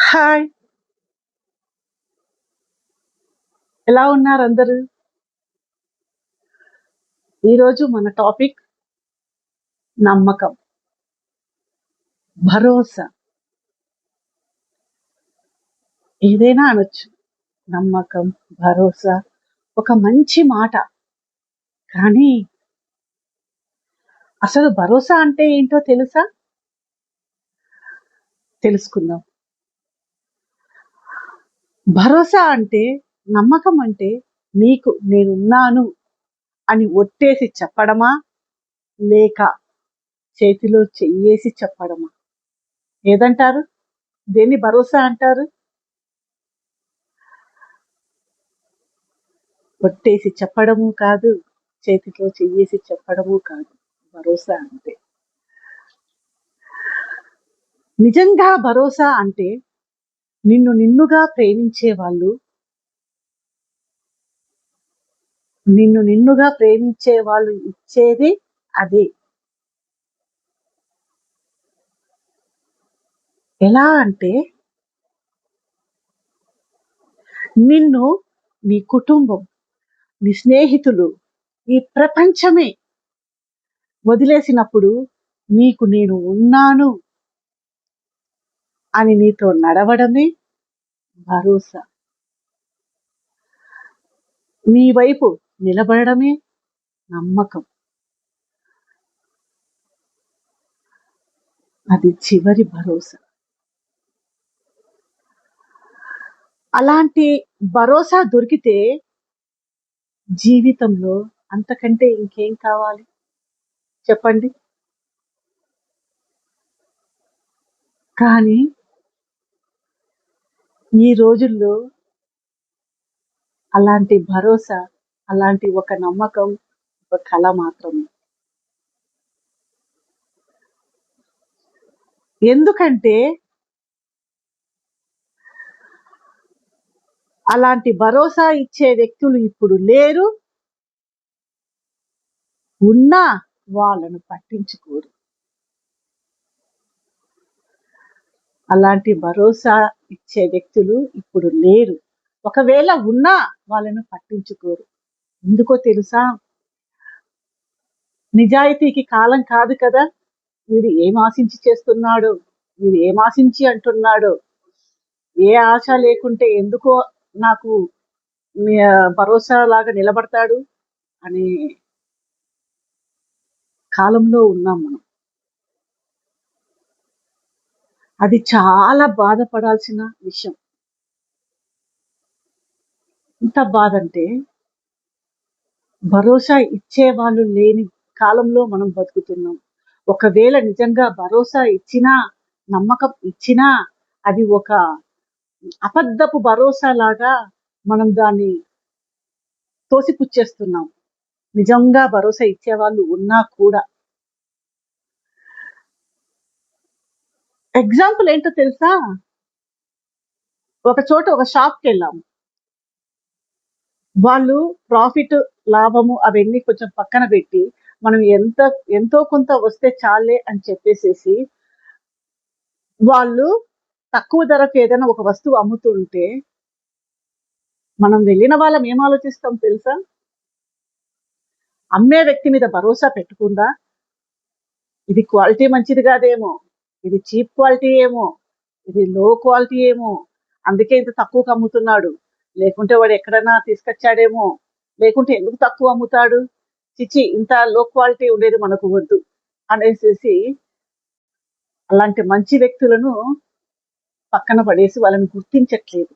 Hi! ఎలా ఉన్నారు అందరూ? ఈరోజు మన టాపిక్ నమ్మకం, భరోసా. ఏదైనా అనొచ్చు. నమ్మకం, భరోసా ఒక మంచి మాట. కానీ అసలు భరోసా అంటే ఏంటో తెలుసా? తెలుసుకుందాం. భరోసా అంటే, నమ్మకం అంటే నీకు నేనున్నాను అని ఒట్టేసి చెప్పడమా? లేక చేతిలో చెయ్యేసి చెప్పడమా? ఏదంటారు? దేన్ని భరోసా అంటారు? ఒట్టేసి చెప్పడము కాదు, చేతిలో చెయ్యేసి చెప్పడము కాదు భరోసా అంటే. నిజంగా భరోసా అంటే నిన్నుగా ప్రేమించే వాళ్ళు, నిన్నుగా ప్రేమించే వాళ్ళు ఇచ్చేది అదే. ఎలా అంటే, నిన్ను నీ కుటుంబం, నీ స్నేహితులు, ఈ ప్రపంచమే వదిలేసినప్పుడు నీకు నేను ఉన్నాను అని నీతో నడవడమే భరోసా. నీ వైపు నిలబడమే నమ్మకం. అది చివరి భరోసా. అలాంటి భరోసా దొరికితే జీవితంలో అంతకంటే ఇంకేం కావాలి చెప్పండి? కానీ ఈ రోజుల్లో అలాంటి భరోసా, అలాంటి ఒక నమ్మకం ఒక కళ మాత్రమే. ఎందుకంటే అలాంటి భరోసా ఇచ్చే వ్యక్తులు ఇప్పుడు లేరు, ఉన్నా వాళ్ళను పట్టించుకోరు. అలాంటి భరోసా ఇచ్చే వ్యక్తులు ఇప్పుడు లేరు. ఒకవేళ ఉన్నా వాళ్ళను పట్టించుకోరు. ఎందుకో తెలుసా? నిజాయితీకి కాలం కాదు కదా. వీడు ఏం ఆశించి చేస్తున్నాడో, వీడు ఏం ఆశించి అంటున్నాడో, ఏ ఆశ లేకుంటే ఎందుకో నాకు భరోసా లాగా నిలబడతాడు అనే కాలంలో ఉన్నాం మనం. అది చాలా బాధపడాల్సిన విషయం. ఎంత బాధ అంటే, భరోసా ఇచ్చేవాళ్ళు లేని కాలంలో మనం బతుకుతున్నాం. ఒకవేళ నిజంగా భరోసా ఇచ్చినా, నమ్మకం ఇచ్చినా అది ఒక అబద్ధపు భరోసా లాగా మనం దాన్ని తోసిపుచ్చేస్తున్నాం. నిజంగా భరోసా ఇచ్చేవాళ్ళు ఉన్నా కూడా. ఎగ్జాంపుల్ ఏంటో తెలుసా? ఒక చోట ఒక షాప్కి వెళ్ళాము. వాళ్ళు ప్రాఫిట్, లాభము అవన్నీ కొంచెం పక్కన పెట్టి, మనం ఎంతో కొంత వస్తే చాలే అని చెప్పేసేసి వాళ్ళు తక్కువ ధరకు ఏదైనా ఒక వస్తువు అమ్ముతుంటే మనం వెళ్ళిన వాళ్ళం ఏం ఆలోచిస్తాం తెలుసా? అమ్మే వ్యక్తి మీద భరోసా పెట్టుకుందా, ఇది క్వాలిటీ మంచిది కాదేమో, ఇది చీప్ క్వాలిటీ ఏమో, ఇది లో క్వాలిటీ ఏమో, అందుకే ఇంత తక్కువకు అమ్ముతున్నాడు, లేకుంటే వాడు ఎక్కడైనా తీసుకొచ్చాడేమో, లేకుంటే ఎందుకు తక్కువ అమ్ముతాడు, చిచి ఇంత లో క్వాలిటీ ఉండేది మనకు వద్దు అనేసి అలాంటి మంచి వ్యక్తులను పక్కన పడేసి వాళ్ళని గుర్తించట్లేదు.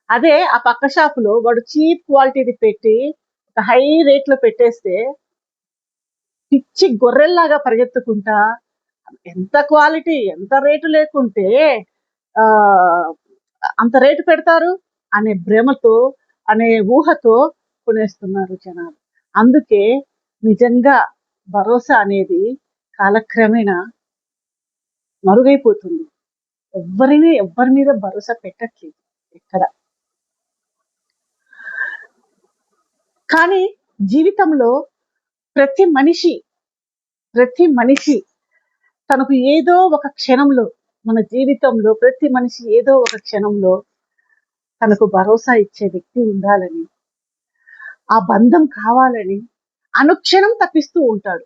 అదే ఆ పక్క షాపులో వాడు చీప్ క్వాలిటీది పెట్టి ఒక హై రేట్లో పెట్టేస్తే పిచ్చి గొర్రెల్లాగా పరిగెత్తుకుంటా ఎంత క్వాలిటీ ఎంత రేటు లేకుంటే ఆ అంత రేటు పెడతారు అనే భ్రమతో, అనే ఊహతో కొనేస్తున్నారు జనాలు. అందుకే నిజంగా భరోసా అనేది కాలక్రమేణా మరుగైపోతుంది. ఎవ్వరి మీద భరోసా పెట్టట్లేదు ఎక్కడ. కానీ జీవితంలో ప్రతి మనిషి తనకు ఏదో ఒక క్షణంలో మన జీవితంలో ప్రతి మనిషి ఏదో ఒక క్షణంలో తనకు భరోసా ఇచ్చే వ్యక్తి ఉండాలని, ఆ బంధం కావాలని అనుక్షణం తప్పిస్తూ ఉంటాడు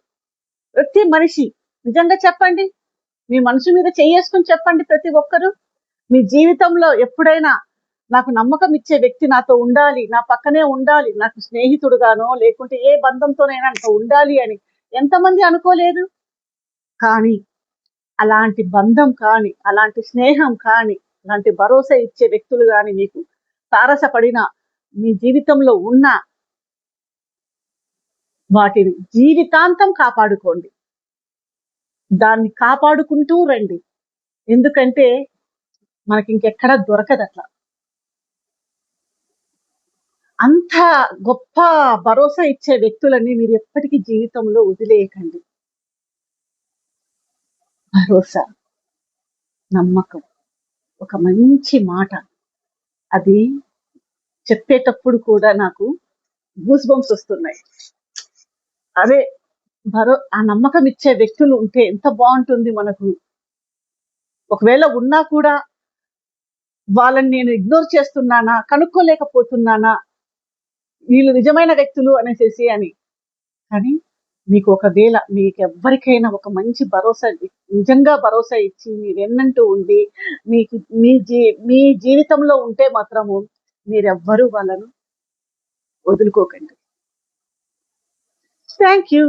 ప్రతి మనిషి. నిజంగా చెప్పండి, మీ మనసు మీద చేసుకుని చెప్పండి ప్రతి ఒక్కరు. మీ జీవితంలో ఎప్పుడైనా నాకు నమ్మకం ఇచ్చే వ్యక్తి నాతో ఉండాలి, నా పక్కనే ఉండాలి, నాకు స్నేహితుడుగానో లేకుంటే ఏ బంధంతోనైనా నాతో ఉండాలి అని ఎంతమంది అనుకోలేదు? కానీ అలాంటి బంధం కానీ, అలాంటి స్నేహం కానీ, అలాంటి భరోసా ఇచ్చే వ్యక్తులు కానీ మీకు తారసపడిన మీ జీవితంలో ఉన్న వాటిని జీవితాంతం కాపాడుకోండి. దాన్ని కాపాడుకుంటూ రండి. ఎందుకంటే మనకి ఇంకెక్కడా దొరకదు అట్లా. అంత గొప్ప భరోసా ఇచ్చే వ్యక్తులని మీరు ఎప్పటికీ జీవితంలో వదిలేయకండి. భరోసా, నమ్మకం, ఒక మంచి మాట, అది చెప్పేటప్పుడు కూడా నాకు గూస్ బంప్స్ వస్తున్నాయి. అదే ఆ నమ్మకం ఇచ్చే వ్యక్తులు ఉంటే ఎంత బాగుంటుంది మనకు. ఒకవేళ ఉన్నా కూడా వాళ్ళని నేను ఇగ్నోర్ చేస్తున్నానా, కనుక్కోలేకపోతున్నానా, వీళ్ళు నిజమైన వ్యక్తులు అనేసి అని. కానీ మీకు ఒకవేళ మీకు ఎవరికైనా ఒక మంచి భరోసా, నిజంగా భరోసా ఇచ్చి మీరెన్నంటూ ఉండి మీకు మీ జీవితంలో ఉంటే మాత్రము మీరెవ్వరూ వాళ్ళను వదులుకోకండి. Thank you.